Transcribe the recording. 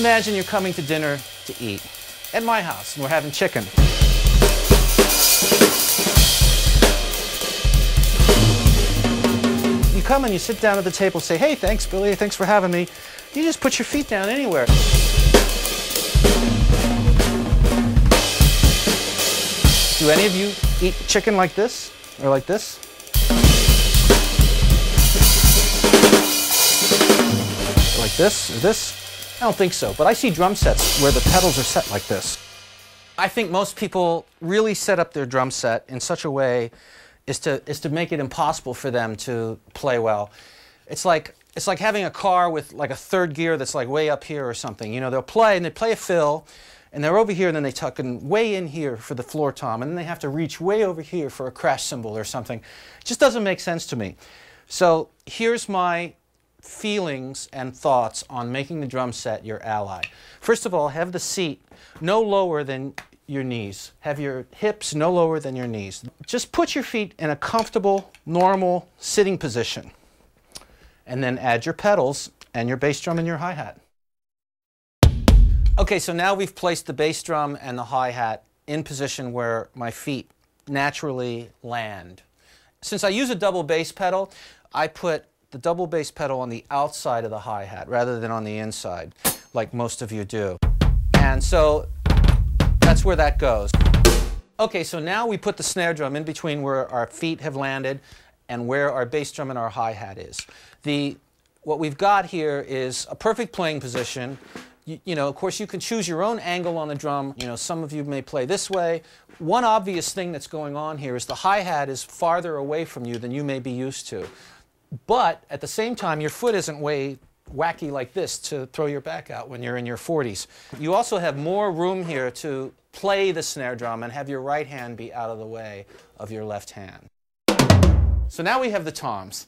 imagine you're coming to dinner to eat at my house, and we're having chicken. You come and you sit down at the table, say, "Hey, thanks, Billy, thanks for having me." You just put your feet down anywhere. Do any of you eat chicken like this or like this? Like this or this? I don't think so, but I see drum sets where the pedals are set like this. I think most people really set up their drum set in such a way is to make it impossible for them to play well. It's like having a car with like a third gear that's like way up here or something. You know, they'll play and they play a fill, and they're over here, and then they tuck in way in here for the floor tom, and then they have to reach way over here for a crash cymbal or something. It just doesn't make sense to me. So here's my feelings and thoughts on making the drum set your ally. First of all, have the seat no lower than your knees. Have your hips no lower than your knees. Just put your feet in a comfortable, normal sitting position, and then add your pedals and your bass drum and your hi-hat. Okay, so now we've placed the bass drum and the hi-hat in position where my feet naturally land. Since I use a double bass pedal, I put the double bass pedal on the outside of the hi-hat rather than on the inside, like most of you do. And so that's where that goes. Okay, so now we put the snare drum in between where our feet have landed and where our bass drum and our hi-hat is. What we've got here is a perfect playing position. You know, of course, you can choose your own angle on the drum. You know, some of you may play this way. One obvious thing that's going on here is the hi-hat is farther away from you than you may be used to. But at the same time, your foot isn't way wacky like this to throw your back out when you're in your 40s. You also have more room here to play the snare drum and have your right hand be out of the way of your left hand. So now we have the toms.